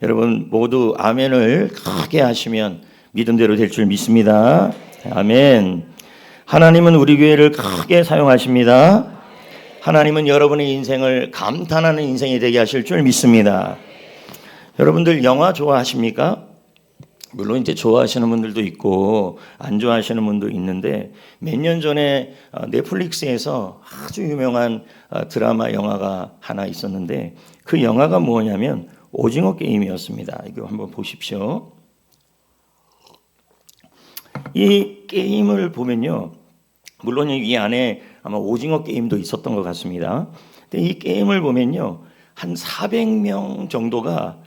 여러분 모두 아멘을 크게 하시면 믿음대로 될 줄 믿습니다. 아멘. 하나님은 우리 교회를 크게 사용하십니다. 하나님은 여러분의 인생을 감탄하는 인생이 되게 하실 줄 믿습니다. 여러분들 영화 좋아하십니까? 물론 이제 좋아하시는 분들도 있고 안 좋아하시는 분도 있는데 몇 년 전에 넷플릭스에서 아주 유명한 드라마 영화가 하나 있었는데 그 영화가 뭐냐면 오징어 게임이었습니다. 이거 한번 보십시오. 이 게임을 보면요, 물론 이 안에 아마 오징어 게임도 있었던 것 같습니다. 근데 이 게임을 보면요, 한 400명 정도가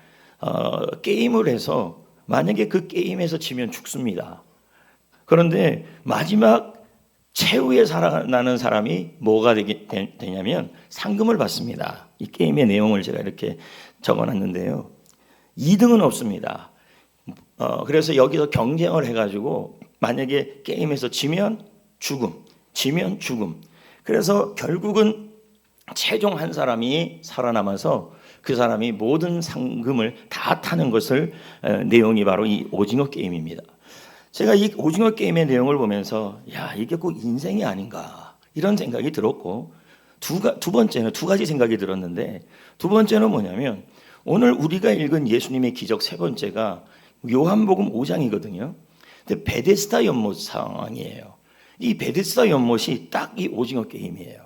게임을 해서 만약에 그 게임에서 지면 죽습니다. 그런데 마지막 최후에 살아나는 사람이 뭐가 되냐면 상금을 받습니다. 이 게임의 내용을 제가 이렇게 적어놨는데요. 2등은 없습니다. 그래서 여기서 경쟁을 해가지고 만약에 게임에서 지면 죽음, 지면 죽음. 그래서 결국은 최종 한 사람이 살아남아서 그 사람이 모든 상금을 다 타는 것을 내용이 바로 이 오징어 게임입니다. 제가 이 오징어 게임의 내용을 보면서 야, 이게 꼭 인생이 아닌가 이런 생각이 들었고 두 번째는 두 가지 생각이 들었는데 두 번째는 뭐냐면 오늘 우리가 읽은 예수님의 기적 세 번째가 요한복음 5장이거든요. 근데 베데스다 연못 상황이에요. 이 베데스다 연못이 딱 이 오징어 게임이에요.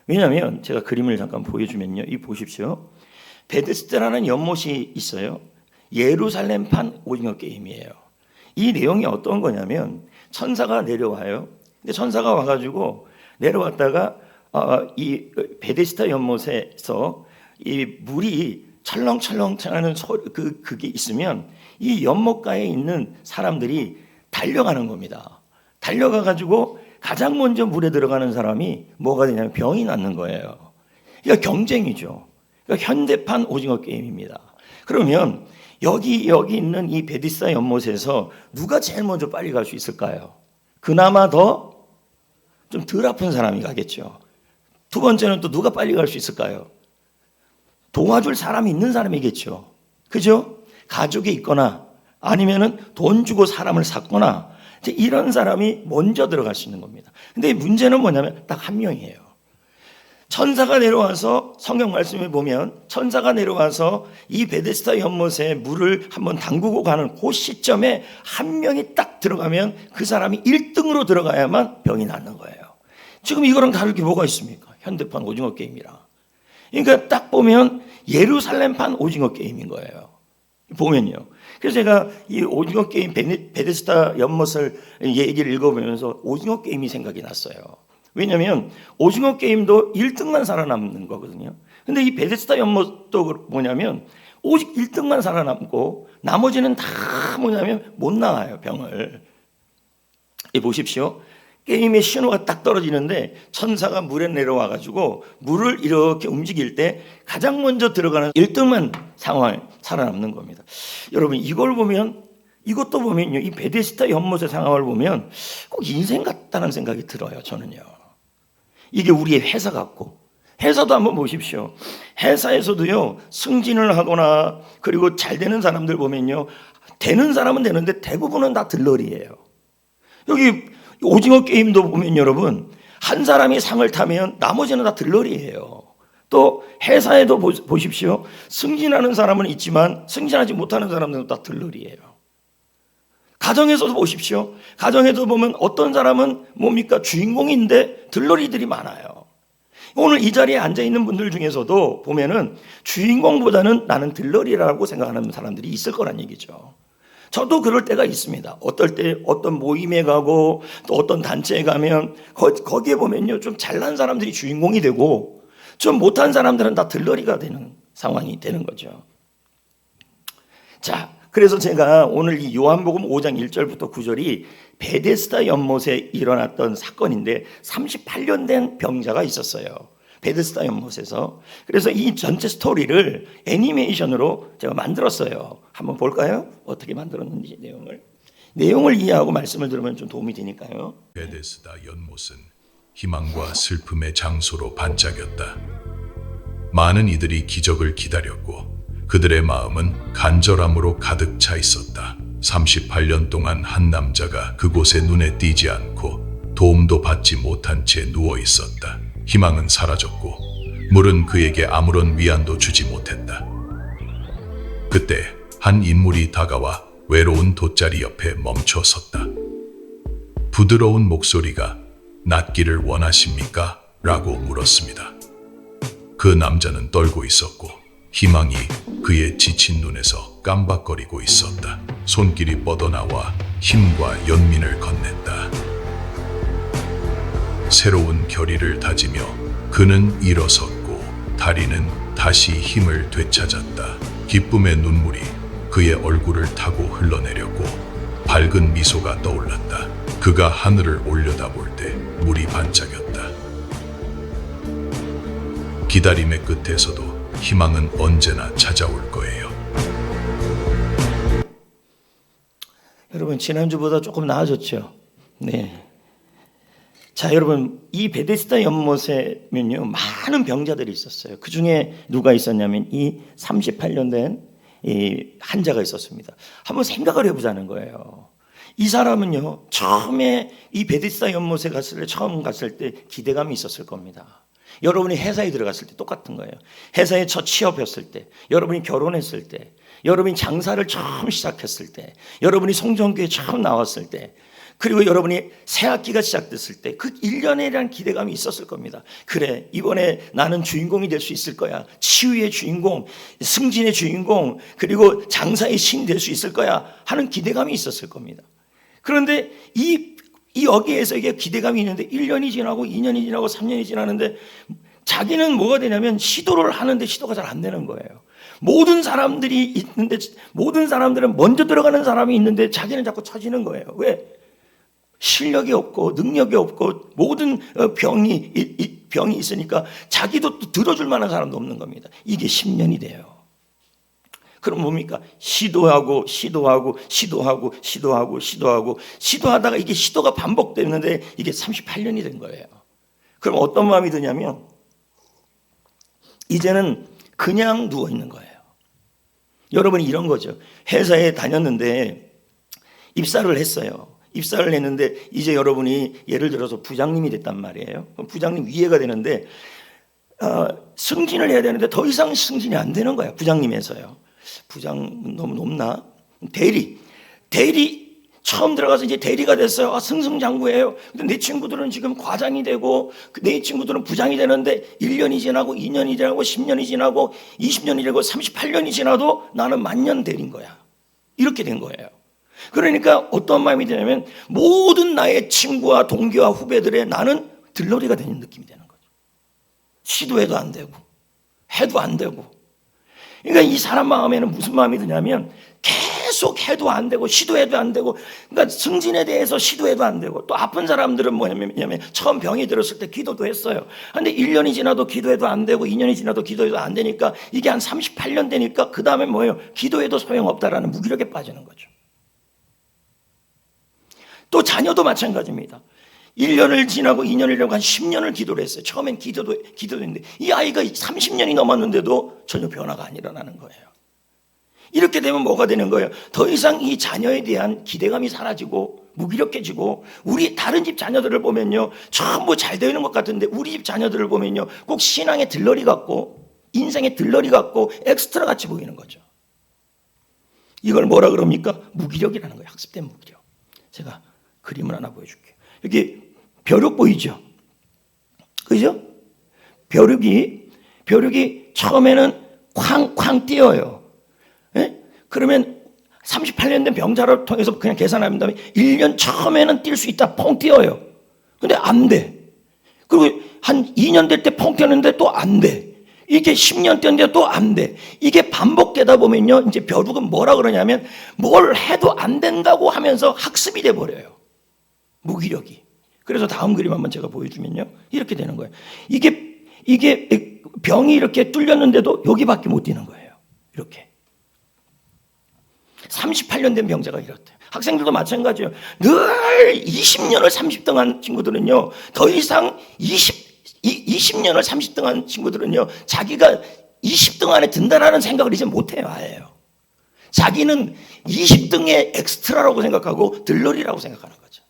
왜냐하면 제가 그림을 잠깐 보여주면요, 이 보십시오. 베데스다라는 연못이 있어요. 예루살렘판 오징어 게임이에요. 이 내용이 어떤 거냐면 천사가 내려와요. 근데 천사가 와가지고 내려왔다가 이 베데스다 연못에서 이 물이 철렁철렁하는 그게 있으면 이 연못가에 있는 사람들이 달려가는 겁니다. 달려가가지고 가장 먼저 물에 들어가는 사람이 뭐가 되냐면 병이 낫는 거예요. 그러니까 경쟁이죠. 그러니까 현대판 오징어 게임입니다. 그러면 여기 있는 이 베데스다 연못에서 누가 제일 먼저 빨리 갈 수 있을까요? 그나마 더 좀 덜 아픈 사람이 가겠죠. 두 번째는 또 누가 빨리 갈 수 있을까요? 도와줄 사람이 있는 사람이겠죠. 그죠? 가족이 있거나 아니면은 돈 주고 사람을 샀거나 이런 사람이 먼저 들어갈 수 있는 겁니다. 근데 문제는 뭐냐면 딱 한 명이에요. 천사가 내려와서 성경 말씀에 보면 천사가 내려와서 이 베데스다 연못에 물을 한번 담그고 가는 그 시점에 한 명이 딱 들어가면 그 사람이 1등으로 들어가야만 병이 낫는 거예요. 지금 이거랑 다를 게 뭐가 있습니까? 현대판 오징어 게임이랑. 그러니까 딱 보면 예루살렘판 오징어 게임인 거예요. 보면요. 그래서 제가 이 오징어 게임 베데스다 연못을 얘기를 읽어보면서 오징어 게임이 생각이 났어요. 왜냐하면 오징어 게임도 1등만 살아남는 거거든요. 근데 이 베데스다 연못도 뭐냐면 오직 1등만 살아남고 나머지는 다 뭐냐면 못 나와요, 병을. 이 보십시오. 게임의 신호가 딱 떨어지는데 천사가 물에 내려와가지고 물을 이렇게 움직일 때 가장 먼저 들어가는 1등만 상황에 살아남는 겁니다. 여러분 이걸 보면 이것도 보면요, 이 베데스다 연못의 상황을 보면 꼭 인생 같다는 생각이 들어요. 저는요. 이게 우리의 회사 같고 회사도 한번 보십시오. 회사에서도요 승진을 하거나 그리고 잘 되는 사람들 보면요, 되는 사람은 되는데 대부분은 다 들러리예요. 여기 오징어 게임도 보면 여러분 한 사람이 상을 타면 나머지는 다 들러리예요. 또 회사에도 보십시오. 승진하는 사람은 있지만 승진하지 못하는 사람들은 다 들러리예요. 가정에서도 보십시오. 가정에도 보면 어떤 사람은 뭡니까? 주인공인데 들러리들이 많아요. 오늘 이 자리에 앉아있는 분들 중에서도 보면은 주인공보다는 나는 들러리라고 생각하는 사람들이 있을 거란 얘기죠. 저도 그럴 때가 있습니다. 어떨 때 어떤 모임에 가고 또 어떤 단체에 가면 거기에 보면요, 좀 잘난 사람들이 주인공이 되고 좀 못한 사람들은 다 들러리가 되는 상황이 되는 거죠. 자, 그래서 제가 오늘 이 요한복음 5장 1절부터 9절이 베데스다 연못에 일어났던 사건인데 38년 된 병자가 있었어요. 베데스다 연못에서. 그래서 이 전체 스토리를 애니메이션으로 제가 만들었어요. 한번 볼까요? 어떻게 만들었는지 내용을 이해하고 말씀을 들으면 좀 도움이 되니까요. 베데스다 연못은 희망과 슬픔의 장소로 반짝였다. 많은 이들이 기적을 기다렸고 그들의 마음은 간절함으로 가득 차 있었다. 38년 동안 한 남자가 그곳에 눈에 띄지 않고 도움도 받지 못한 채 누워 있었다. 희망은 사라졌고 물은 그에게 아무런 위안도 주지 못했다. 그때 한 인물이 다가와 외로운 돗자리 옆에 멈춰 섰다. 부드러운 목소리가 낫기를 원하십니까? 라고 물었습니다. 그 남자는 떨고 있었고 희망이 그의 지친 눈에서 깜박거리고 있었다. 손길이 뻗어나와 힘과 연민을 건넸다. 새로운 결의를 다지며 그는 일어섰고 다리는 다시 힘을 되찾았다. 기쁨의 눈물이 그의 얼굴을 타고 흘러내렸고 밝은 미소가 떠올랐다. 그가 하늘을 올려다볼 때 물이 반짝였다. 기다림의 끝에서도 희망은 언제나 찾아올 거예요. 여러분, 지난주보다 조금 나아졌죠? 네. 자, 여러분, 이 베데스다 연못에는요 많은 병자들이 있었어요. 그 중에 누가 있었냐면 이 38년 된 이 환자가 있었습니다. 한번 생각을 해보자는 거예요. 이 사람은요 처음에 이 베데스다 연못에 처음 갔을 때 기대감이 있었을 겁니다. 여러분이 회사에 들어갔을 때 똑같은 거예요. 회사에 첫 취업했을 때, 여러분이 결혼했을 때, 여러분이 장사를 처음 시작했을 때, 여러분이 성전교회 처음 나왔을 때, 그리고 여러분이 새 학기가 시작됐을 때 그 1년에 대한 기대감이 있었을 겁니다. 그래, 이번에 나는 주인공이 될 수 있을 거야. 치유의 주인공, 승진의 주인공, 그리고 장사의 신 될 수 있을 거야 하는 기대감이 있었을 겁니다. 그런데 이 여기에서 이게 기대감이 있는데 1년이 지나고 2년이 지나고 3년이 지나는데 자기는 뭐가 되냐면 시도를 하는데 시도가 잘 안 되는 거예요. 모든 사람들이 있는데 모든 사람들은 먼저 들어가는 사람이 있는데 자기는 자꾸 처지는 거예요. 왜? 실력이 없고 능력이 없고 모든 병이 있으니까 자기도 들어줄 만한 사람도 없는 겁니다. 이게 10년이 돼요. 그럼 뭡니까? 시도하고 시도하다가 이게 시도가 반복되는데 이게 38년이 된 거예요. 그럼 어떤 마음이 드냐면 이제는 그냥 누워 있는 거예요. 여러분이 이런 거죠. 회사에 다녔는데 입사를 했어요. 입사를 했는데 이제 여러분이 예를 들어서 부장님이 됐단 말이에요. 그럼 부장님 위에가 되는데 승진을 해야 되는데 더 이상 승진이 안 되는 거야. 부장님에서요. 부장 너무 높나? 대리 처음 들어가서 이제 대리가 됐어요. 승승장구해요. 근데 내 친구들은 지금 과장이 되고 내 친구들은 부장이 되는데 1년이 지나고 2년이 지나고 10년이 지나고 20년이 지나고 38년이 지나도 나는 만년 대리인 거야. 이렇게 된 거예요. 그러니까 어떤 마음이 드냐면 모든 나의 친구와 동기와 후배들의 나는 들러리가 되는 느낌이 되는 거죠. 시도해도 안 되고 해도 안 되고. 그러니까 이 사람 마음에는 무슨 마음이 드냐면 계속 해도 안 되고 시도해도 안 되고, 그러니까 승진에 대해서 시도해도 안 되고, 또 아픈 사람들은 뭐냐면 처음 병이 들었을 때 기도도 했어요. 그런데 1년이 지나도 기도해도 안 되고 2년이 지나도 기도해도 안 되니까 이게 한 38년 되니까 그 다음에 뭐예요? 기도해도 소용없다라는 무기력에 빠지는 거죠. 또 자녀도 마찬가지입니다. 1년을 지나고 2년을 지나고 한 10년을 기도를 했어요. 처음엔 기도도 했는데 이 아이가 30년이 넘었는데도 전혀 변화가 안 일어나는 거예요. 이렇게 되면 뭐가 되는 거예요? 더 이상 이 자녀에 대한 기대감이 사라지고 무기력해지고, 우리 다른 집 자녀들을 보면요 전부 잘 되는 것 같은데 우리 집 자녀들을 보면요 꼭 신앙의 들러리 같고 인생의 들러리 같고 엑스트라 같이 보이는 거죠. 이걸 뭐라 그럽니까? 무기력이라는 거예요. 학습된 무기력. 제가 그림을 하나 보여줄게요. 여기 벼룩 보이죠? 그죠? 벼룩이 처음에는 쾅쾅 뛰어요. 예? 그러면 38년 된 병자를 통해서 그냥 계산하면 1년 처음에는 뛸 수 있다. 펑 뛰어요. 근데 안 돼. 그리고 한 2년 될 때 펑 뛰었는데 또 안 돼. 이게 10년 뛰었는데 또 안 돼. 이게 반복되다 보면요 이제 벼룩은 뭐라 그러냐면 뭘 해도 안 된다고 하면서 학습이 돼 버려요. 무기력이. 그래서 다음 그림 한번 제가 보여주면요 이렇게 되는 거예요. 이게 병이 이렇게 뚫렸는데도 여기밖에 못 뛰는 거예요. 이렇게 38년 된 병자가 이렇대요. 학생들도 마찬가지예요. 늘 20년을 30등 한 친구들은요 더 이상 20년을 30등 한 친구들은요 자기가 20등 안에 든다라는 생각을 이제 못해요. 아예요. 자기는 20등의 엑스트라라고 생각하고 들러리라고 생각하는 거죠.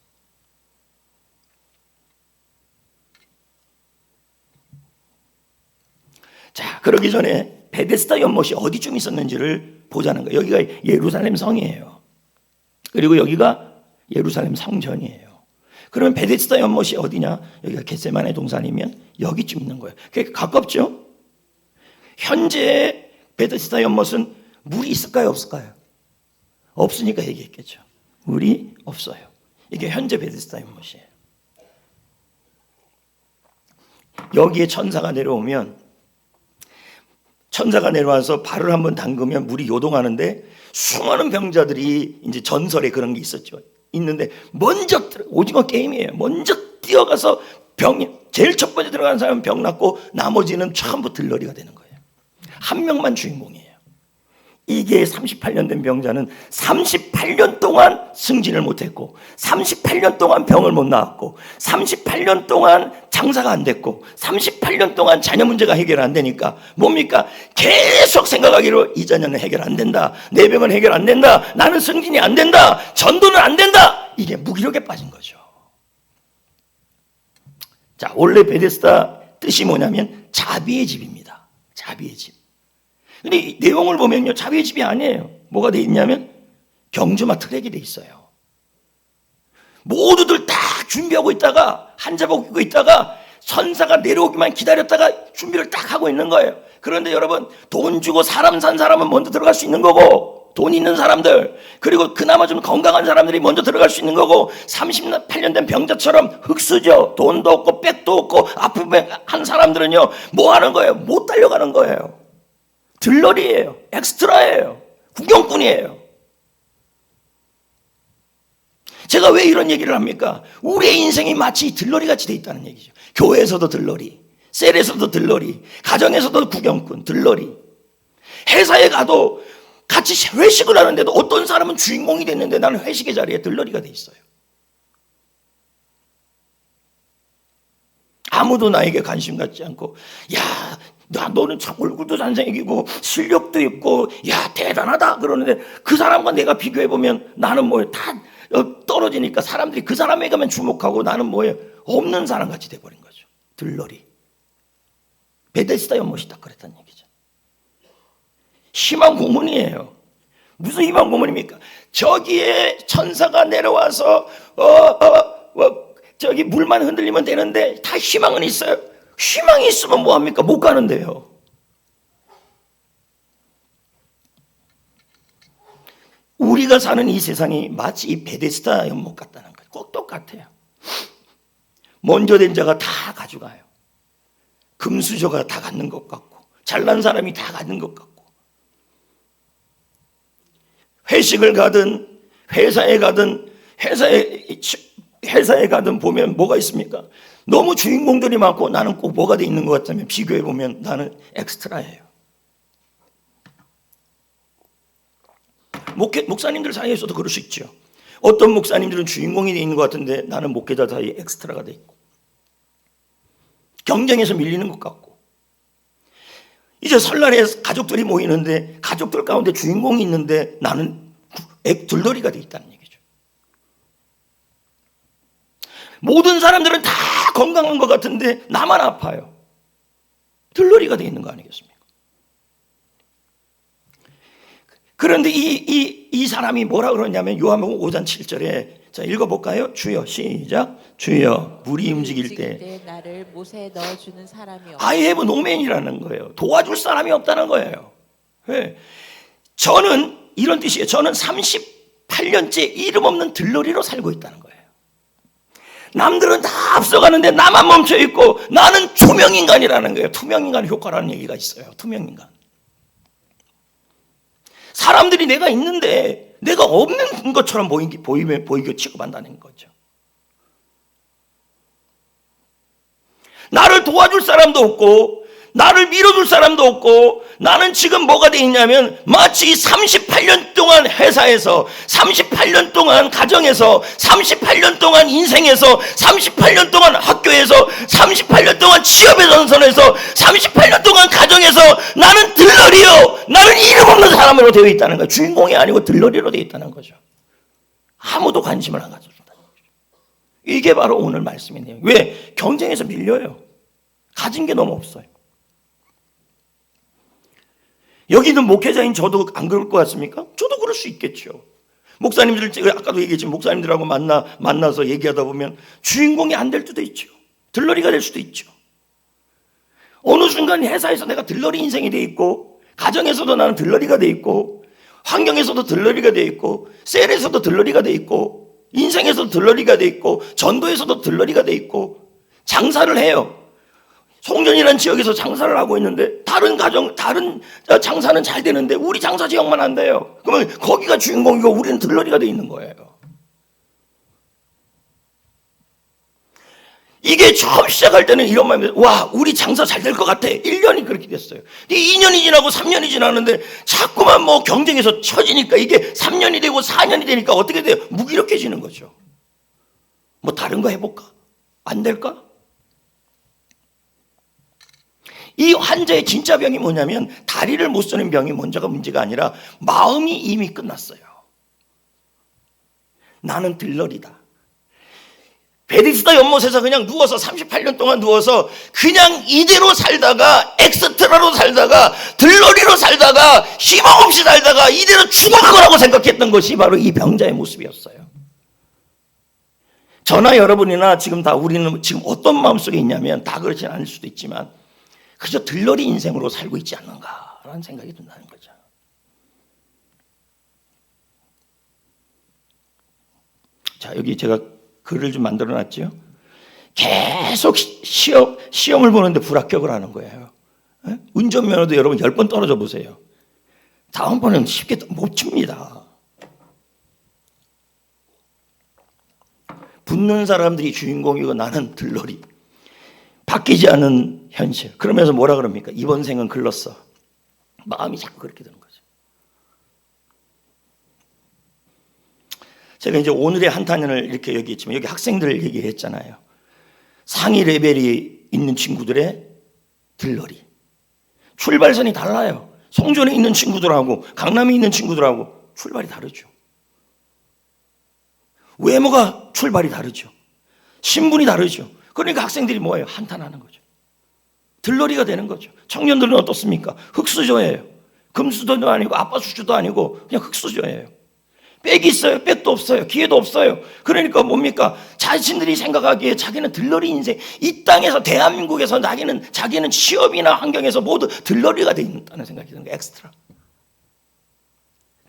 자, 그러기 전에 베데스다 연못이 어디쯤 있었는지를 보자는 거예요. 여기가 예루살렘 성이에요. 그리고 여기가 예루살렘 성전이에요. 그러면 베데스다 연못이 어디냐? 여기가 겟세마네 동산이면 여기쯤 있는 거예요. 그게 가깝죠? 현재 베데스다 연못은 물이 있을까요? 없을까요? 없으니까 얘기했겠죠. 물이 없어요. 이게 현재 베데스다 연못이에요. 여기에 천사가 내려오면, 천사가 내려와서 발을 한번 담그면 물이 요동하는데 수많은 병자들이 이제 전설에 그런 게 있었죠. 있는데 먼저 오징어 게임이에요. 먼저 뛰어가서 제일 첫 번째 들어가는 사람은 병 낫고 나머지는 전부 들러리가 되는 거예요. 한 명만 주인공이에요. 이게 38년 된 병자는 38년 동안 승진을 못했고 38년 동안 병을 못 나았고 38년 동안 장사가 안 됐고 38년 동안 자녀 문제가 해결 안 되니까 뭡니까? 계속 생각하기로 이 자녀는 해결 안 된다. 내 병은 해결 안 된다. 나는 승진이 안 된다. 전도는 안 된다. 이게 무기력에 빠진 거죠. 자, 원래 베데스다 뜻이 뭐냐면 자비의 집입니다. 자비의 집. 근데 이 내용을 보면요, 자비의 집이 아니에요. 뭐가 돼 있냐면 경주마 트랙이 돼 있어요. 모두들 딱 준비하고 있다가 한자복 입고 있다가 선사가 내려오기만 기다렸다가 준비를 딱 하고 있는 거예요. 그런데 여러분, 돈 주고 사람 산 사람은 먼저 들어갈 수 있는 거고, 돈 있는 사람들, 그리고 그나마 좀 건강한 사람들이 먼저 들어갈 수 있는 거고, 38년 된 병자처럼 흙수저, 돈도 없고 백도 없고 아프면 한 사람들은요 뭐 하는 거예요? 못 달려가는 거예요. 들러리예요. 엑스트라예요. 구경꾼이에요. 제가 왜 이런 얘기를 합니까? 우리의 인생이 마치 들러리같이 돼 있다는 얘기죠. 교회에서도 들러리, 셀에서도 들러리, 가정에서도 구경꾼, 들러리. 회사에 가도 같이 회식을 하는데도 어떤 사람은 주인공이 됐는데 나는 회식의 자리에 들러리가 돼 있어요. 아무도 나에게 관심 갖지 않고, 야, 너는 참 얼굴도 잘생기고 실력도 있고 야 대단하다 그러는데 그 사람과 내가 비교해보면 나는 뭐예요? 다 떨어지니까 사람들이 그 사람에게만 주목하고 나는 뭐예요? 없는 사람같이 돼버린 거죠. 들러리. 베데스다 연못이 딱 그랬다는 얘기죠. 희망 고문이에요. 무슨 희망 고문입니까? 저기에 천사가 내려와서 저기 물만 흔들리면 되는데 다 희망은 있어요. 희망이 있으면 뭐합니까? 못 가는데요. 우리가 사는 이 세상이 마치 이 베데스다 연못 같다는 거예요. 꼭 똑같아요. 먼저 된 자가 다 가져가요. 금수저가 다 갖는 것 같고 잘난 사람이 다 갖는 것 같고, 회식을 가든 회사에 가든 회사에 가든 보면 뭐가 있습니까? 너무 주인공들이 많고 나는 꼭 뭐가 돼 있는 것 같다면 비교해보면 나는 엑스트라예요. 목사님들 사이에서도 그럴 수 있죠. 어떤 목사님들은 주인공이 돼 있는 것 같은데 나는 목회자 사이에 엑스트라가 돼 있고, 경쟁에서 밀리는 것 같고, 이제 설날에 가족들이 모이는데 가족들 가운데 주인공이 있는데 나는 둘러리가 돼 있다는 얘기죠. 모든 사람들은 다 건강한 것 같은데 나만 아파요. 들러리가 돼 있는 거 아니겠습니까? 그런데 이 사람이 뭐라 그러냐면 요한복음 5장 7절에 자 읽어볼까요? 주여, 시작. 주여, 물이 움직일 때 나를 못에 넣어주는 사람이 없다. I have no man이라는 거예요. 도와줄 사람이 없다는 거예요. 네. 저는 이런 뜻이에요. 저는 38년째 이름 없는 들러리로 살고 있다는 거예요. 남들은 다 앞서가는데 나만 멈춰있고 나는 투명인간이라는 거예요. 투명인간 효과라는 얘기가 있어요. 투명인간. 사람들이 내가 있는데 내가 없는 것처럼 보이고 취급한다는 거죠. 나를 도와줄 사람도 없고 나를 밀어줄 사람도 없고 나는 지금 뭐가 돼 있냐면 마치 38년 동안 회사에서 38년 동안 가정에서 38년 동안 인생에서 38년 동안 학교에서 38년 동안 취업의 전선에서 38년 동안 가정에서 나는 들러리요, 나는 이름 없는 사람으로 되어 있다는 거예요. 주인공이 아니고 들러리로 되어 있다는 거죠. 아무도 관심을 안 가져준다는 거죠. 이게 바로 오늘 말씀의 내용. 왜? 경쟁에서 밀려요. 가진 게 너무 없어요. 여기 있는 목회자인 저도 안 그럴 것 같습니까? 저도 그럴 수 있겠죠. 목사님들, 아까도 얘기했지만 목사님들하고 만나서 얘기하다 보면 주인공이 안 될 수도 있죠. 들러리가 될 수도 있죠. 어느 순간 회사에서 내가 들러리 인생이 돼 있고, 가정에서도 나는 들러리가 돼 있고, 환경에서도 들러리가 돼 있고, 셀에서도 들러리가 돼 있고, 인생에서도 들러리가 돼 있고, 전도에서도 들러리가 돼 있고, 장사를 해요. 송전이라는 지역에서 장사를 하고 있는데 다른 장사는 잘 되는데 우리 장사 지역만 안 돼요. 그러면 거기가 주인공이고 우리는 들러리가 돼 있는 거예요. 이게 처음 시작할 때는 이런 마음이, 와, 우리 장사 잘 될 것 같아. 1년이 그렇게 됐어요. 2년이 지나고 3년이 지나는데 자꾸만 뭐 경쟁에서 처지니까 이게 3년이 되고 4년이 되니까 어떻게 돼요? 무기력해지는 거죠. 뭐 다른 거 해볼까? 안 될까? 이 환자의 진짜 병이 뭐냐면 다리를 못 쓰는 병이 먼저가 문제가 아니라 마음이 이미 끝났어요. 나는 들러리다. 베데스다 연못에서 그냥 누워서 38년 동안 누워서 그냥 이대로 살다가 엑스트라로 살다가 들러리로 살다가 희망 없이 살다가 이대로 죽을 거라고 생각했던 것이 바로 이 병자의 모습이었어요. 저나 여러분이나 지금 다 우리는 지금 어떤 마음속에 있냐면 다 그렇진 않을 수도 있지만 그저 들러리 인생으로 살고 있지 않는가라는 생각이 든다는 거죠. 자, 여기 제가 글을 좀 만들어 놨죠. 계속 시험을 보는데 불합격을 하는 거예요. 운전면허도 여러분 10번 떨어져 보세요. 다음번에는 쉽게 못 칩니다. 붙는 사람들이 주인공이고 나는 들러리. 바뀌지 않은 현실. 그러면서 뭐라 그럽니까? 이번 생은 글렀어. 마음이 자꾸 그렇게 되는 거죠. 제가 이제 오늘의 한탄을 이렇게 얘기했지만 여기 학생들 얘기했잖아요. 상위 레벨이 있는 친구들의 들러리. 출발선이 달라요. 송전에 있는 친구들하고 강남에 있는 친구들하고 출발이 다르죠. 외모가 출발이 다르죠. 신분이 다르죠. 그러니까 학생들이 뭐예요? 한탄하는 거죠. 들러리가 되는 거죠. 청년들은 어떻습니까? 흙수저예요. 금수저도 아니고 아빠 수저도 아니고 그냥 흙수저예요. 백이 있어요. 백도 없어요. 기회도 없어요. 그러니까 뭡니까? 자신들이 생각하기에 자기는 들러리 인생, 이 땅에서 대한민국에서 자기는 취업이나 환경에서 모두 들러리가 돼 있다는 생각이 드는 거예요. 엑스트라.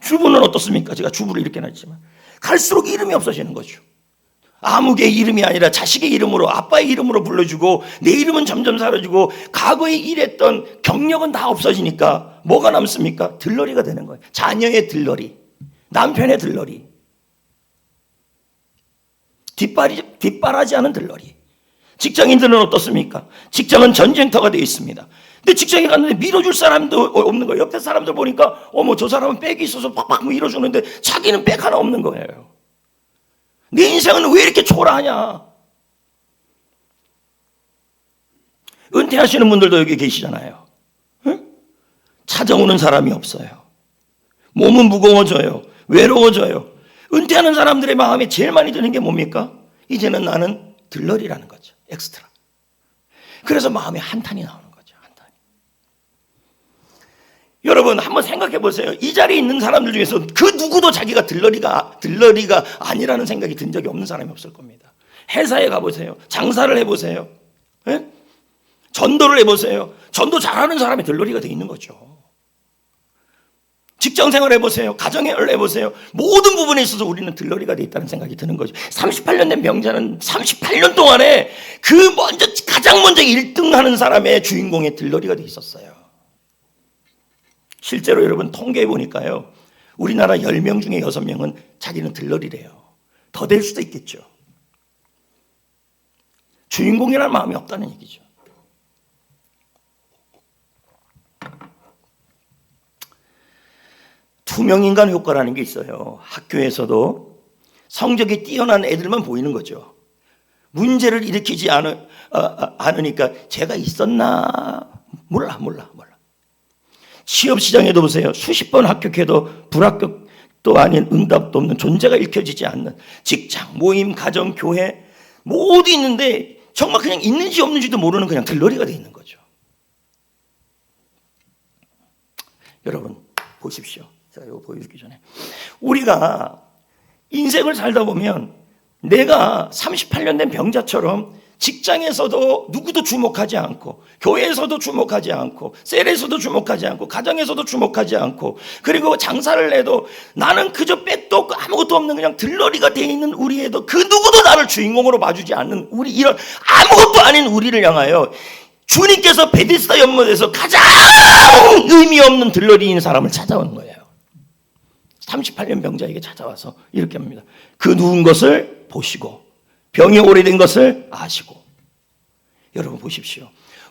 주부는 어떻습니까? 제가 주부를 이렇게 놨지만 갈수록 이름이 없어지는 거죠. 아무개의 이름이 아니라 자식의 이름으로, 아빠의 이름으로 불러주고 내 이름은 점점 사라지고 과거에 일했던 경력은 다 없어지니까 뭐가 남습니까? 들러리가 되는 거예요. 자녀의 들러리, 남편의 들러리, 뒷바라지 않은 들러리. 직장인들은 어떻습니까? 직장은 전쟁터가 되어 있습니다. 근데 직장에 갔는데 밀어줄 사람도 없는 거예요. 옆에 사람들 보니까 어머 저 사람은 백이 있어서 팍팍 밀어주는데 자기는 백 하나 없는 거예요. 내 인생은 왜 이렇게 초라하냐? 은퇴하시는 분들도 여기 계시잖아요. 응? 찾아오는 사람이 없어요. 몸은 무거워져요. 외로워져요. 은퇴하는 사람들의 마음에 제일 많이 드는 게 뭡니까? 이제는 나는 들러리라는 거죠. 엑스트라. 그래서 마음에 한탄이 나오는 거죠. 한탄이. 여러분 한번 생각해 보세요. 이 자리에 있는 사람들 중에서 그 누구도 자기가 들러리가 아니라는 생각이 든 적이 없는 사람이 없을 겁니다. 회사에 가보세요. 장사를 해보세요. 예? 전도를 해보세요. 전도 잘하는 사람이 들러리가 돼 있는 거죠. 직장생활 해보세요. 가정을 해보세요. 모든 부분에 있어서 우리는 들러리가 돼 있다는 생각이 드는 거죠. 38년 된 병자는 38년 동안에 가장 먼저 1등하는 사람의 주인공의 들러리가 돼 있었어요. 실제로 여러분 통계해 보니까요. 우리나라 10명 중에 6명은 자기는 들러리래요. 더 될 수도 있겠죠. 주인공이라는 마음이 없다는 얘기죠. 투명인간 효과라는 게 있어요. 학교에서도 성적이 뛰어난 애들만 보이는 거죠. 문제를 일으키지 않으니까 제가 있었나? 몰라. 취업 시장에도 보세요. 수십 번 합격해도 불합격도 아닌 응답도 없는 존재가 읽혀지지 않는 직장, 모임, 가정, 교회 모두 있는데 정말 그냥 있는지 없는지도 모르는 그냥 들러리가 돼 있는 거죠. 여러분 보십시오. 제가 이거 보여주기 전에 우리가 인생을 살다 보면 내가 38년 된 병자처럼 직장에서도 누구도 주목하지 않고 교회에서도 주목하지 않고 셀에서도 주목하지 않고 가정에서도 주목하지 않고 그리고 장사를 해도 나는 그저 백도 없고 아무것도 없는 그냥 들러리가 돼 있는 우리에도 그 누구도 나를 주인공으로 봐주지 않는 우리 이런 아무것도 아닌 우리를 향하여 주님께서 베데스다 연못에서 가장 의미 없는 들러리인 사람을 찾아온 거예요. 38년 병자에게 찾아와서 이렇게 합니다. 그 누운 것을 보시고 병이 오래된 것을 아시고. 여러분 보십시오.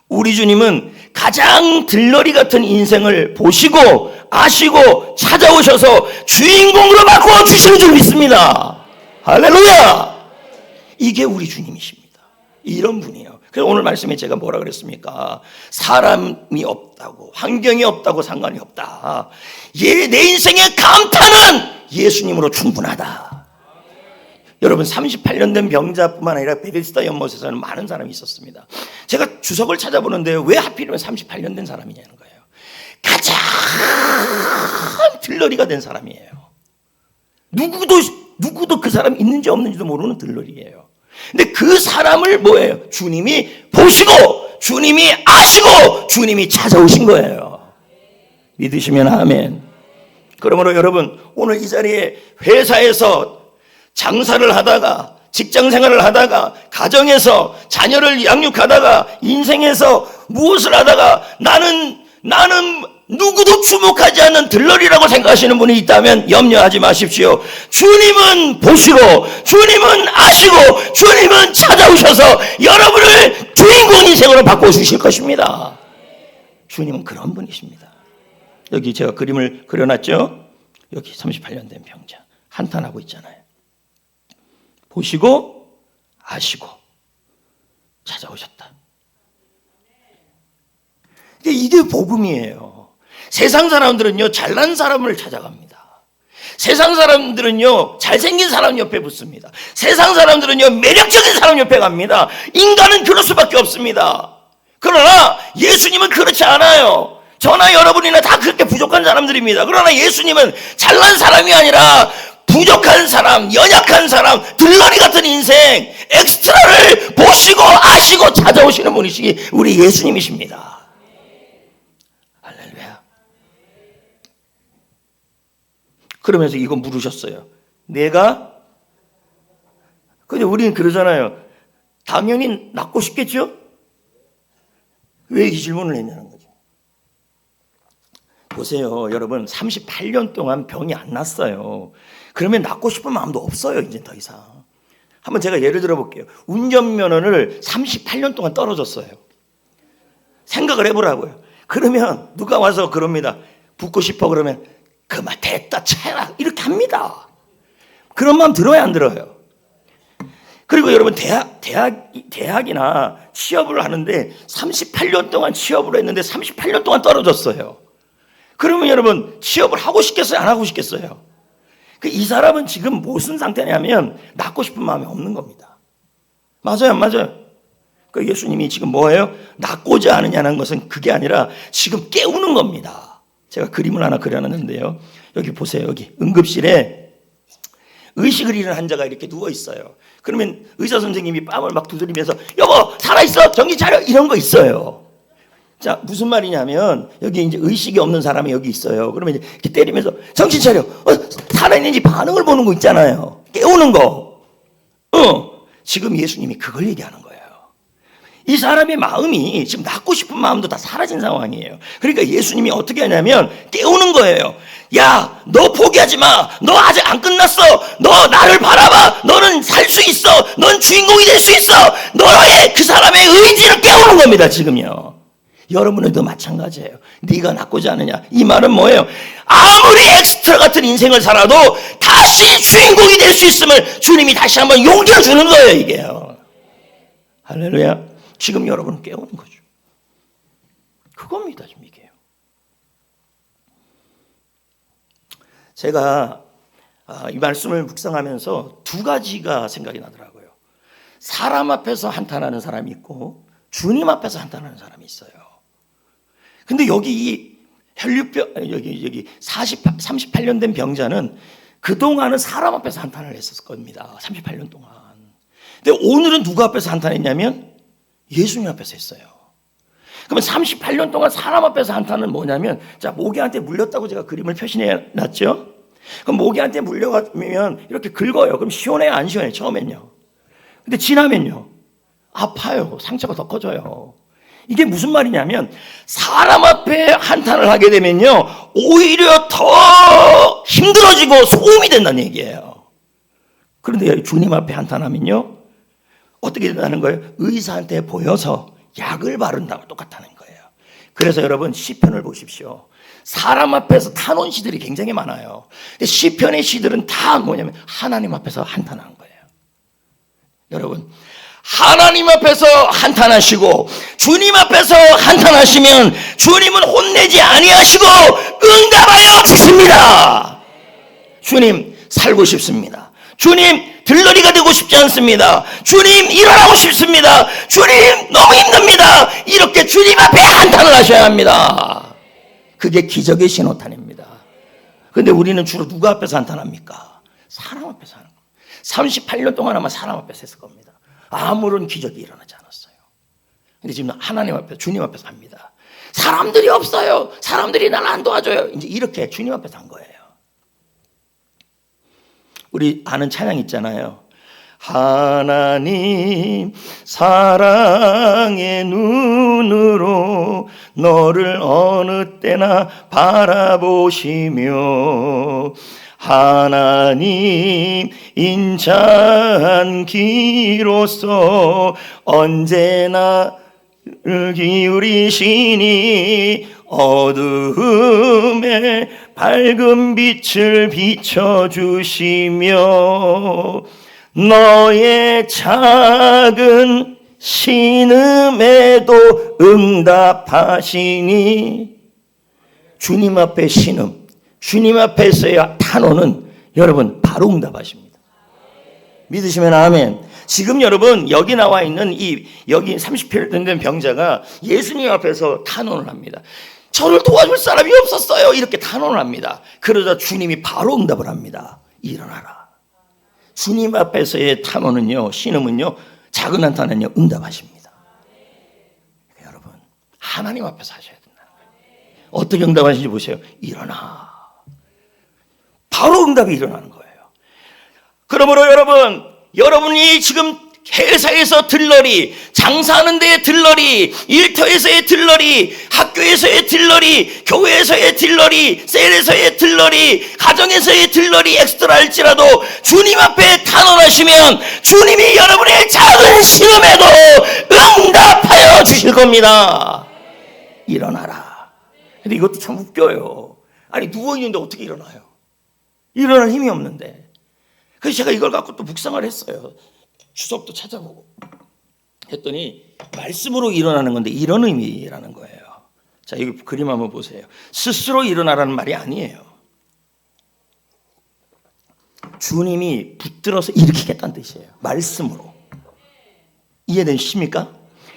우리 주님은 가장 들러리 같은 인생을 보시고 아시고 찾아오셔서 주인공으로 바꿔주시는 줄 믿습니다. 할렐루야. 이게 우리 주님이십니다. 이런 분이에요. 그래서 오늘 말씀에 제가 뭐라 그랬습니까? 사람이 없다고 환경이 없다고 상관이 없다. 내 인생의 감탄은 예수님으로 충분하다. 여러분 38년 된 병자뿐만 아니라 베데스다 연못에서는 많은 사람이 있었습니다. 제가 주석을 찾아보는데요. 왜 하필이면 38년 된 사람이냐는 거예요. 가장 들러리가 된 사람이에요. 누구도 그 사람 있는지 없는지도 모르는 들러리예요. 근데 그 사람을 뭐예요? 주님이 보시고 주님이 아시고 주님이 찾아오신 거예요. 믿으시면 아멘. 그러므로 여러분 오늘 이 자리에 회사에서 장사를 하다가 직장 생활을 하다가 가정에서 자녀를 양육하다가 인생에서 무엇을 하다가 나는 누구도 주목하지 않는 들러리라고 생각하시는 분이 있다면 염려하지 마십시오. 주님은 보시고 주님은 아시고 주님은 찾아오셔서 여러분을 주인공 인생으로 바꿔주실 것입니다. 주님은 그런 분이십니다. 여기 제가 그림을 그려놨죠. 여기 38년 된 병자 한탄하고 있잖아요. 보시고 아시고 찾아오셨다. 이게 복음이에요. 세상 사람들은요 잘난 사람을 찾아갑니다. 세상 사람들은요 잘생긴 사람 옆에 붙습니다. 세상 사람들은요 매력적인 사람 옆에 갑니다. 인간은 그럴 수밖에 없습니다. 그러나 예수님은 그렇지 않아요. 저나 여러분이나 다 그렇게 부족한 사람들입니다. 그러나 예수님은 잘난 사람이 아니라 부족한 사람, 연약한 사람, 들러리 같은 인생, 엑스트라를 보시고 아시고 찾아오시는 분이시기 우리 예수님이십니다. 할렐루야. 그러면서 이거 물으셨어요. 근데 우리는 그러잖아요. 당연히 낫고 싶겠죠? 왜 이 질문을 했냐는 거죠. 보세요, 여러분. 38년 동안 병이 안 났어요. 그러면 낫고 싶은 마음도 없어요, 이제 더 이상. 한번 제가 예를 들어 볼게요. 운전면허를 38년 동안 떨어졌어요. 생각을 해보라고요. 그러면 누가 와서 그럽니다. 붙고 싶어 그러면 그만 됐다 차라 이렇게 합니다. 그런 마음 들어야 안 들어요? 그리고 여러분 대학이나 취업을 하는데 38년 동안 취업을 했는데 38년 동안 떨어졌어요. 그러면 여러분 취업을 하고 싶겠어요? 안 하고 싶겠어요? 이 사람은 지금 무슨 상태냐면 낫고 싶은 마음이 없는 겁니다. 맞아요, 안 맞아요? 예수님이 지금 뭐예요? 낫고자 하느냐는 것은 그게 아니라 지금 깨우는 겁니다. 제가 그림을 하나 그려놨는데요. 여기 보세요. 여기 응급실에 의식을 잃은 환자가 이렇게 누워 있어요. 그러면 의사 선생님이 뺨을 막 두드리면서 여보 살아있어 정신 차려 이런 거 있어요. 자, 무슨 말이냐면 여기 이제 의식이 없는 사람이 여기 있어요. 그러면 이제 이렇게 때리면서 정신 차려. 살아있는지 반응을 보는 거 있잖아요. 깨우는 거. 지금 예수님이 그걸 얘기하는 거예요. 이 사람의 마음이 지금 낫고 싶은 마음도 다 사라진 상황이에요. 그러니까 예수님이 어떻게 하냐면 깨우는 거예요. 야, 너 포기하지 마. 너 아직 안 끝났어. 너 나를 바라봐. 너는 살 수 있어. 넌 주인공이 될 수 있어. 너의 그 사람의 의지를 깨우는 겁니다. 지금요. 여러분들도 마찬가지예요. 네가 낫고자 하느냐. 이 말은 뭐예요? 아무리 엑스트라 같은 인생을 살아도 다시 주인공이 될 수 있음을 주님이 다시 한번 용기를 주는 거예요. 이게요. 할렐루야. 지금 여러분은 깨우는 거죠. 그겁니다. 지금 이게요. 제가 이 말씀을 묵상하면서 두 가지가 생각이 나더라고요. 사람 앞에서 한탄하는 사람이 있고 주님 앞에서 한탄하는 사람이 있어요. 근데 여기 이 혈류병 여기 38년 된 병자는 그동안은 사람 앞에서 한탄을 했었을 겁니다. 38년 동안. 근데 오늘은 누구 앞에서 한탄했냐면 예수님 앞에서 했어요. 그러면 38년 동안 사람 앞에서 한탄은 뭐냐면, 자, 모기한테 물렸다고 제가 그림을 표시해 놨죠. 그럼 모기한테 물려가면 이렇게 긁어요. 그럼 시원해요, 안 시원해요? 처음엔요. 근데 지나면요, 아파요. 상처가 더 커져요. 이게 무슨 말이냐면, 사람 앞에 한탄을 하게 되면요, 오히려 더 힘들어지고 소음이 된다는 얘기예요. 그런데 주님 앞에 한탄하면요, 어떻게 된다는 거예요? 의사한테 보여서 약을 바른다고 똑같다는 거예요. 그래서 여러분 시편을 보십시오. 사람 앞에서 탄원 시들이 굉장히 많아요. 근데 시편의 시들은 다 뭐냐면 하나님 앞에서 한탄하는 거예요. 여러분, 하나님 앞에서 한탄하시고 주님 앞에서 한탄하시면 주님은 혼내지 아니하시고 응답하여 주십니다. 주님 살고 싶습니다. 주님 들러리가 되고 싶지 않습니다. 주님 일어나고 싶습니다. 주님 너무 힘듭니다. 이렇게 주님 앞에 한탄을 하셔야 합니다. 그게 기적의 신호탄입니다. 그런데 우리는 주로 누구 앞에서 한탄합니까? 사람 앞에서 하는 겁니다. 38년 동안 아마 사람 앞에서 했을 겁니다. 아무런 기적이 일어나지 않았어요. 근데 지금 하나님 앞에서, 주님 앞에서 합니다. 사람들이 없어요. 사람들이 날 안 도와줘요. 이제 이렇게 주님 앞에서 한 거예요. 우리 아는 찬양 있잖아요. 하나님 사랑의 눈으로 너를 어느 때나 바라보시며 하나님 인자한 귀로서 언제나 기울이시니 어두움에 밝은 빛을 비춰주시며 너의 작은 신음에도 응답하시니. 주님 앞에 신음, 주님 앞에서의 탄원은 여러분 바로 응답하십니다. 믿으시면 아멘. 지금 여러분 여기 나와 있는 여기 30편 된 병자가 예수님 앞에서 탄원을 합니다. 저를 도와줄 사람이 없었어요. 이렇게 탄원을 합니다. 그러자 주님이 바로 응답을 합니다. 일어나라. 주님 앞에서의 탄원은요, 신음은요, 작은 한탄은요, 응답하십니다. 여러분, 하나님 앞에서 하셔야 된다는 거예요. 어떻게 응답하시는지 보세요. 일어나. 바로 응답이 일어나는 거예요. 그러므로 여러분이 지금 회사에서 들러리, 장사하는 데에 들러리, 일터에서의 들러리, 학교에서의 들러리, 교회에서의 들러리, 셀에서의 들러리, 가정에서의 들러리, 엑스트라 할지라도 주님 앞에 탄원하시면 주님이 여러분의 작은 신음에도 응답하여 주실 겁니다. 일어나라. 근데 이것도 참 웃겨요. 아니, 누워있는데 어떻게 일어나요? 일어날 힘이 없는데. 그래서 제가 이걸 갖고 또 묵상을 했어요. 추석도 찾아보고 했더니 말씀으로 일어나는 건데 이런 의미라는 거예요. 자, 여기 그림 한번 보세요. 스스로 일어나라는 말이 아니에요. 주님이 붙들어서 일으키겠다는 뜻이에요. 말씀으로. 이해되십니까?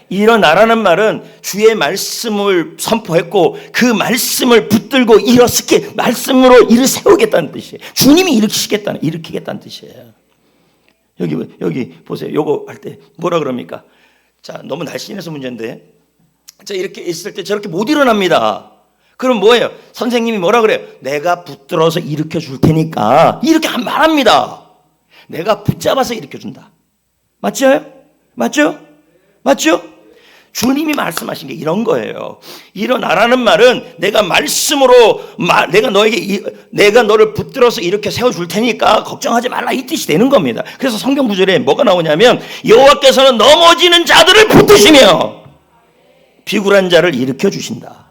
일어나라는 말은 주의 말씀을 선포했고 그 말씀을 붙들고 일어서게 말씀으로 일을 세우겠다는 뜻이에요. 주님이 일으키겠다는 뜻이에요. 여기 보세요. 요거 할 때 뭐라 그럽니까? 자, 너무 날씬해서 문제인데, 자, 이렇게 있을 때 저렇게 못 일어납니다. 그럼 뭐예요? 선생님이 뭐라 그래요? 내가 붙들어서 일으켜 줄 테니까 이렇게 말합니다. 내가 붙잡아서 일으켜 준다. 맞죠? 맞죠? 주님이 말씀하신 게 이런 거예요. 일어나라는 말은 내가 말씀으로 내가 너를 붙들어서 이렇게 세워줄 테니까 걱정하지 말라, 이 뜻이 되는 겁니다. 그래서 성경 구절에 뭐가 나오냐면 여호와께서는 넘어지는 자들을 붙드시며 비굴한 자를 일으켜 주신다.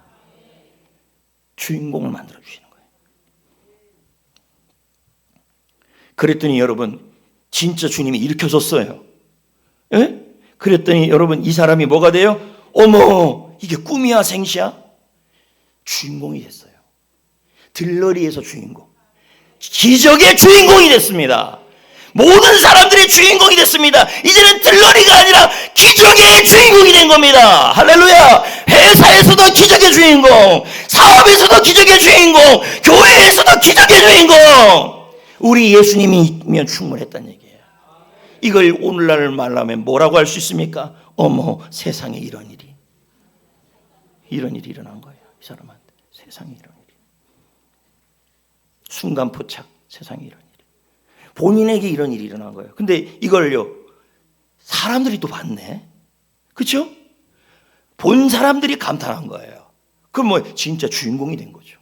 주인공을 만들어 주시는 거예요. 그랬더니 여러분 진짜 주님이 일으켜줬어요. 예? 그랬더니 여러분 이 사람이 뭐가 돼요? 어머, 이게 꿈이야 생시야? 주인공이 됐어요. 들러리에서 주인공. 기적의 주인공이 됐습니다. 모든 사람들의 주인공이 됐습니다. 이제는 들러리가 아니라 기적의 주인공이 된 겁니다. 할렐루야. 회사에서도 기적의 주인공, 사업에서도 기적의 주인공, 교회에서도 기적의 주인공. 우리 예수님이면 충분했다는 얘기예요. 이걸 오늘날 말하면 뭐라고 할 수 있습니까? 어머, 세상에 이런 일이 일어난 거예요. 이 사람한테 세상에 이런 일이. 순간포착, 세상에 이런 일이. 본인에게 이런 일이 일어난 거예요. 근데 이걸요, 사람들이 또 봤네. 그렇죠? 본 사람들이 감탄한 거예요. 그럼 뭐 진짜 주인공이 된 거죠.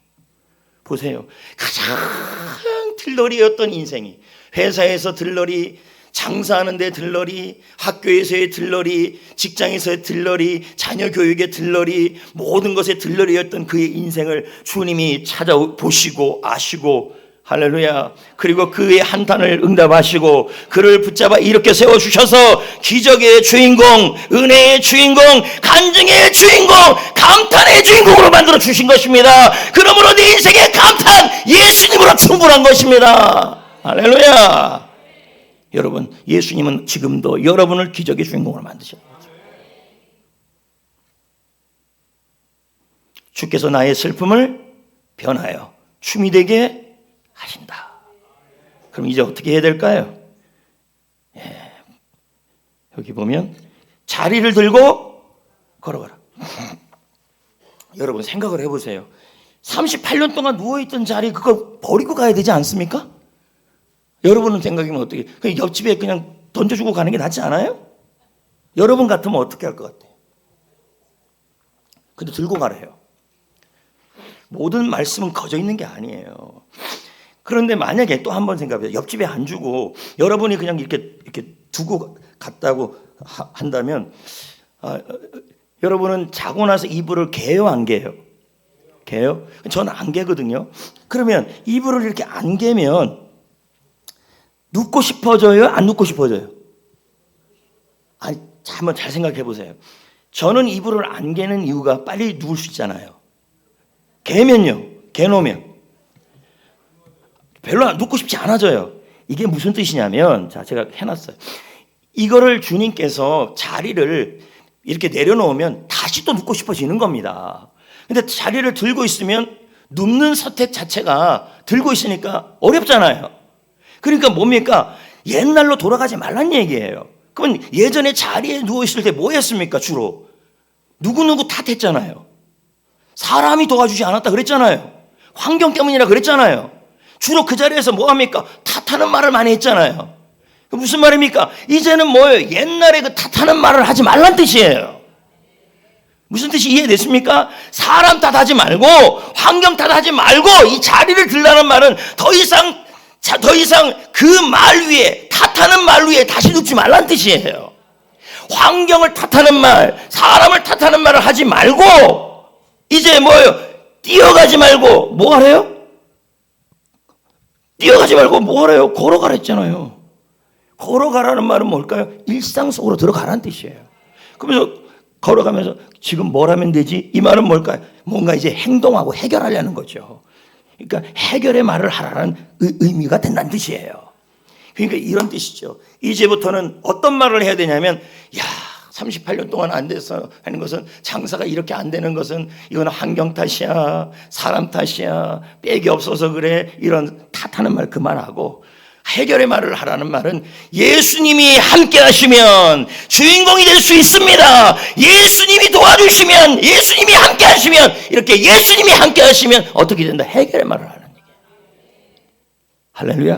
보세요. 가장 들러리였던 인생이, 회사에서 들러리, 장사하는데 들러리, 학교에서의 들러리, 직장에서의 들러리, 자녀 교육의 들러리, 모든 것에 들러리였던 그의 인생을 주님이 찾아보시고 아시고, 할렐루야. 그리고 그의 한탄을 응답하시고 그를 붙잡아 이렇게 세워주셔서 기적의 주인공, 은혜의 주인공, 간증의 주인공, 감탄의 주인공으로 만들어 주신 것입니다. 그러므로 내 인생의 감탄 예수님으로 충분한 것입니다. 할렐루야. 여러분, 예수님은 지금도 여러분을 기적의 주인공으로 만드셨어요. 주께서 나의 슬픔을 변하여 춤이 되게 하신다. 그럼 이제 어떻게 해야 될까요? 여기 보면 자리를 들고 걸어가라. 여러분 생각을 해보세요. 38년 동안 누워있던 자리 그거 버리고 가야 되지 않습니까? 여러분은 생각이면 어떻게? 그냥 옆집에 그냥 던져주고 가는 게 낫지 않아요? 여러분 같으면 어떻게 할 것 같아요? 근데 들고 가래요. 모든 말씀은 거저 있는 게 아니에요. 그런데 만약에 또 한 번 생각해요. 옆집에 안 주고 여러분이 그냥 이렇게 두고 갔다고 한다면, 여러분은 자고 나서 이불을 개요, 안 개요? 개요? 저는 안 개거든요. 그러면 이불을 이렇게 안 개면 눕고 싶어져요? 안 눕고 싶어져요? 아니, 한번 잘 생각해 보세요. 저는 이불을 안 개는 이유가 빨리 누울 수 있잖아요. 개면요, 개놓으면 별로 눕고 싶지 않아져요. 이게 무슨 뜻이냐면, 자, 제가 해놨어요. 이거를 주님께서 자리를 이렇게 내려놓으면 다시 또 눕고 싶어지는 겁니다. 근데 자리를 들고 있으면 눕는 선택 자체가 들고 있으니까 어렵잖아요. 그러니까 뭡니까? 옛날로 돌아가지 말란 얘기예요. 그러면 예전에 자리에 누워있을 때 뭐 했습니까? 주로 누구누구 탓했잖아요. 사람이 도와주지 않았다 그랬잖아요. 환경 때문이라 그랬잖아요. 주로 그 자리에서 뭐 합니까? 탓하는 말을 많이 했잖아요. 무슨 말입니까? 이제는 뭐예요? 옛날에 그 탓하는 말을 하지 말란 뜻이에요. 무슨 뜻이 이해됐습니까? 사람 탓하지 말고 환경 탓하지 말고 이 자리를 들라는 말은 더 이상 그 말 위에, 탓하는 말 위에 다시 눕지 말란 뜻이에요. 환경을 탓하는 말, 사람을 탓하는 말을 하지 말고 이제 뭐예요? 뛰어가지 말고 뭐 하래요? 뛰어가지 말고 뭐 하래요? 걸어가라 했잖아요. 걸어가라는 말은 뭘까요? 일상 속으로 들어가라는 뜻이에요. 그러면서 걸어가면서 지금 뭘 하면 되지? 이 말은 뭘까요? 뭔가 이제 행동하고 해결하려는 거죠. 그러니까 해결의 말을 하라는 의미가 된다는 뜻이에요. 그러니까 이런 뜻이죠. 이제부터는 어떤 말을 해야 되냐면, 야, 38년 동안 안 돼서 하는 것은, 장사가 이렇게 안 되는 것은 이건 환경 탓이야, 사람 탓이야, 빽이 없어서 그래, 이런 탓하는 말 그만하고 해결의 말을 하라는 말은 예수님이 함께 하시면 주인공이 될 수 있습니다. 예수님이 도와주시면, 예수님이 함께 하시면, 이렇게 예수님이 함께 하시면 어떻게 된다? 해결의 말을 하는 얘기예요. 할렐루야.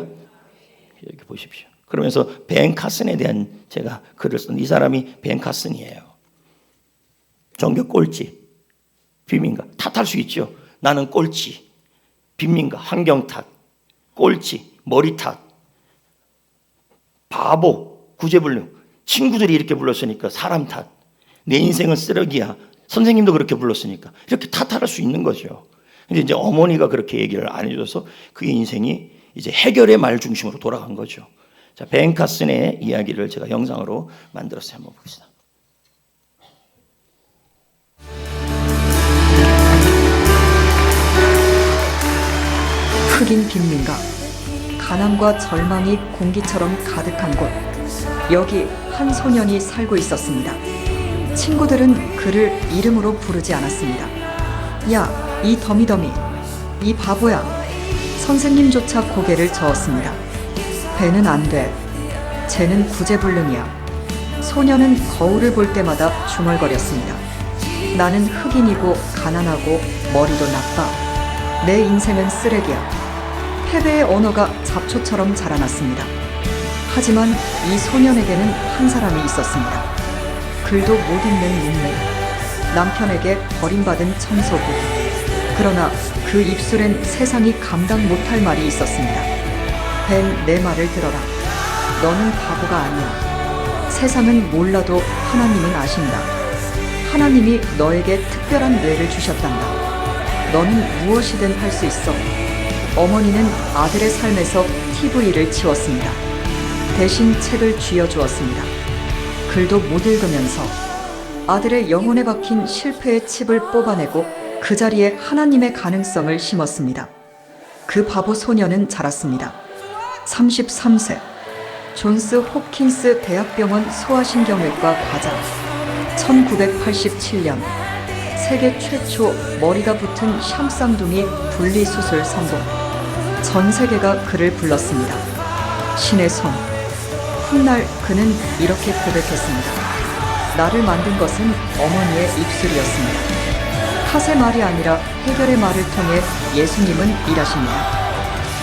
여기 보십시오. 그러면서 벤 카슨에 대한 제가 글을 쓴, 이 사람이 벤 카슨이에요. 종교 꼴찌, 빈민가. 탓할 수 있죠. 나는 꼴찌, 빈민가, 환경 탓, 꼴찌, 머리 탓, 바보, 구제불능. 친구들이 이렇게 불렀으니까 사람 탓, 내 인생은 쓰레기야, 선생님도 그렇게 불렀으니까 이렇게 탓할 수 있는 거죠. 근데 이제 어머니가 그렇게 얘기를 안 해줘서 그의 인생이 이제 해결의 말 중심으로 돌아간 거죠. 자, 벤 카슨의 이야기를 제가 영상으로 만들어서 한번 봅시다. 흑인 빈민가 가난과 절망이 공기처럼 가득한 곳. 여기 한 소년이 살고 있었습니다. 친구들은 그를 이름으로 부르지 않았습니다. 야, 이 더미더미, 이 바보야. 선생님조차 고개를 저었습니다. 배는 안 돼. 쟤는 구제불능이야. 소년은 거울을 볼 때마다 중얼거렸습니다. 나는 흑인이고 가난하고 머리도 나빠. 내 인생은 쓰레기야. 패배의 언어가 잡초처럼 자라났습니다. 하지만 이 소년에게는 한 사람이 있었습니다. 글도 못 읽는 눈물, 남편에게 버림받은 청소부. 그러나 그 입술엔 세상이 감당 못할 말이 있었습니다. 벤, 내 말을 들어라. 너는 바보가 아니야. 세상은 몰라도 하나님은 아신다. 하나님이 너에게 특별한 뇌를 주셨단다. 너는 무엇이든 할 수 있어. 어머니는 아들의 삶에서 TV를 치웠습니다. 대신 책을 쥐어주었습니다. 글도 못 읽으면서 아들의 영혼에 박힌 실패의 칩을 뽑아내고 그 자리에 하나님의 가능성을 심었습니다. 그 바보 소년은 자랐습니다. 33세 존스 홉킨스 대학병원 소아신경외과 과장. 1987년 세계 최초 머리가 붙은 샴쌍둥이 분리수술 성공. 전 세계가 그를 불렀습니다. 신의 손. 훗날 그는 이렇게 고백했습니다. 나를 만든 것은 어머니의 입술이었습니다. 탓의 말이 아니라 해결의 말을 통해 예수님은 일하십니다.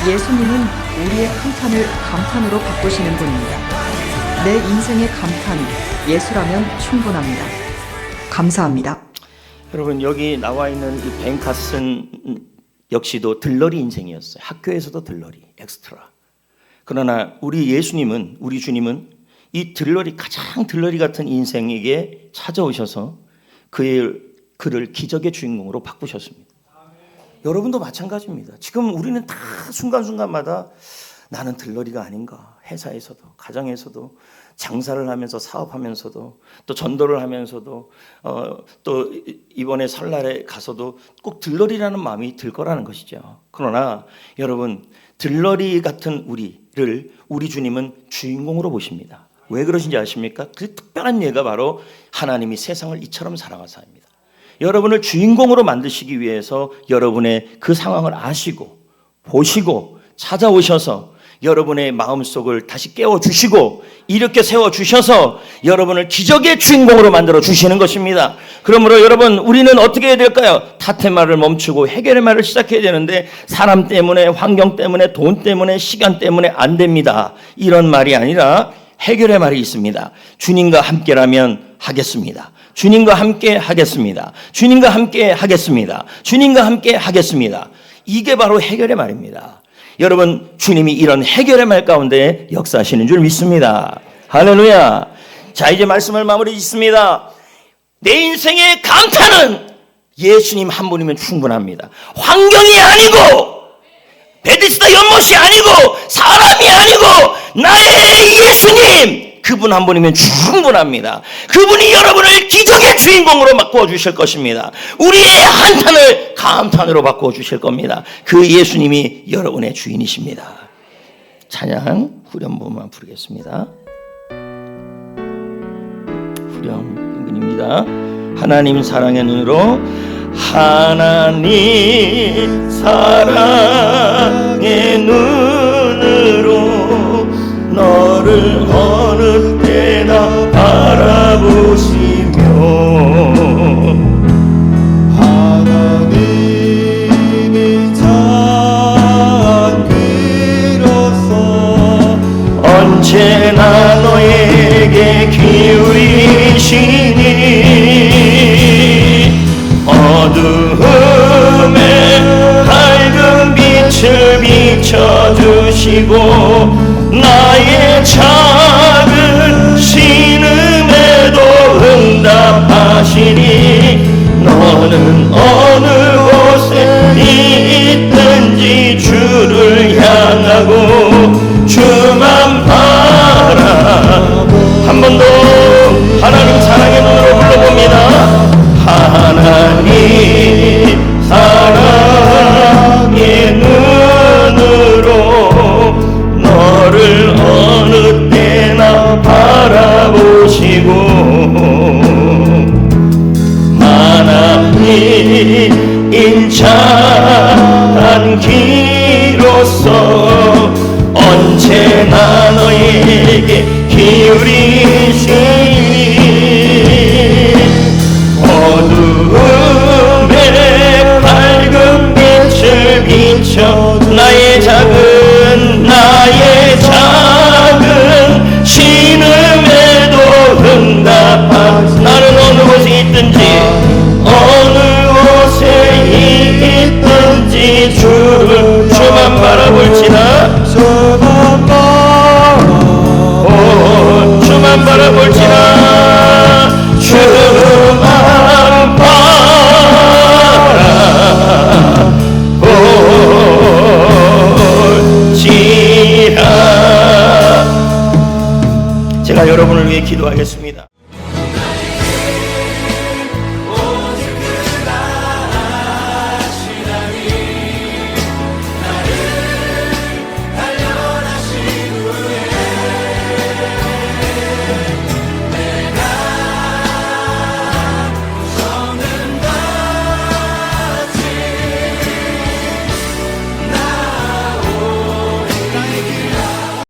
예수님은 우리의 한탄을 감탄으로 바꾸시는 분입니다. 내 인생의 감탄, 예수라면 충분합니다. 감사합니다. 여러분, 여기 나와 있는 이 벤 카슨 역시도 들러리 인생이었어요. 학교에서도 들러리, 엑스트라. 그러나 우리 예수님은, 우리 주님은 이 들러리, 가장 들러리 같은 인생에게 찾아오셔서 그를 기적의 주인공으로 바꾸셨습니다. 여러분도 마찬가지입니다. 지금 우리는 다 순간순간마다 나는 들러리가 아닌가. 회사에서도, 가정에서도, 장사를 하면서, 사업하면서도, 또 전도를 하면서도, 또 이번에 설날에 가서도 꼭 들러리라는 마음이 들 거라는 것이죠. 그러나 여러분, 들러리 같은 우리를 우리 주님은 주인공으로 보십니다. 왜 그러신지 아십니까? 그 특별한 예가 바로 하나님이 세상을 이처럼 사랑하사입니다. 여러분을 주인공으로 만드시기 위해서 여러분의 그 상황을 아시고 보시고 찾아오셔서 여러분의 마음속을 다시 깨워주시고 이렇게 세워주셔서 여러분을 기적의 주인공으로 만들어 주시는 것입니다. 그러므로 여러분, 우리는 어떻게 해야 될까요? 탓의 말을 멈추고 해결의 말을 시작해야 되는데 사람 때문에, 환경 때문에, 돈 때문에, 시간 때문에 안 됩니다. 이런 말이 아니라 해결의 말이 있습니다. 주님과 함께라면 하겠습니다. 주님과 함께 하겠습니다. 주님과 함께 하겠습니다. 주님과 함께 하겠습니다. 이게 바로 해결의 말입니다. 여러분, 주님이 이런 해결의 말 가운데 역사하시는 줄 믿습니다. 할렐루야. 자, 이제 말씀을 마무리 짓습니다. 내 인생의 감탄은 예수님 한 분이면 충분합니다. 환경이 아니고 베데스다 연못이 아니고 사람이 아니고 나의 예수님, 그분 한 분이면 충분합니다. 그분이 여러분을 기적의 주인공으로 바꾸어 주실 것입니다. 우리의 한탄을 감탄으로 바꾸어 주실 겁니다. 그 예수님이 여러분의 주인이십니다. 찬양 후렴 부분만 부르겠습니다. 후렴 부분입니다. 하나님 사랑의 눈으로, 하나님 사랑의 눈으로 너를 어느 때나 바라보시며 하나님이 자비로서 언제나 너에게 기울이시니 어두움에 밝은 빛을 비춰주시고 나의 작은 신음에도 응답하시니 너는 어느 곳에 있든지 주를 향하고 주만 바라. 한 번 더 하나님 사랑의 눈으로 불러봅니다. 하나님 사랑의 눈으로 힘찬 기로서 언제나 너에게 기울이시니 어두움에 밝은 빛을 비춰 나의 작은 신음에도 응답한 나는 어느 곳에 있든지 주만 바라볼지나 주만 바라볼지나 주만 바라볼지나 제가 여러분을 위해 기도하겠습니다.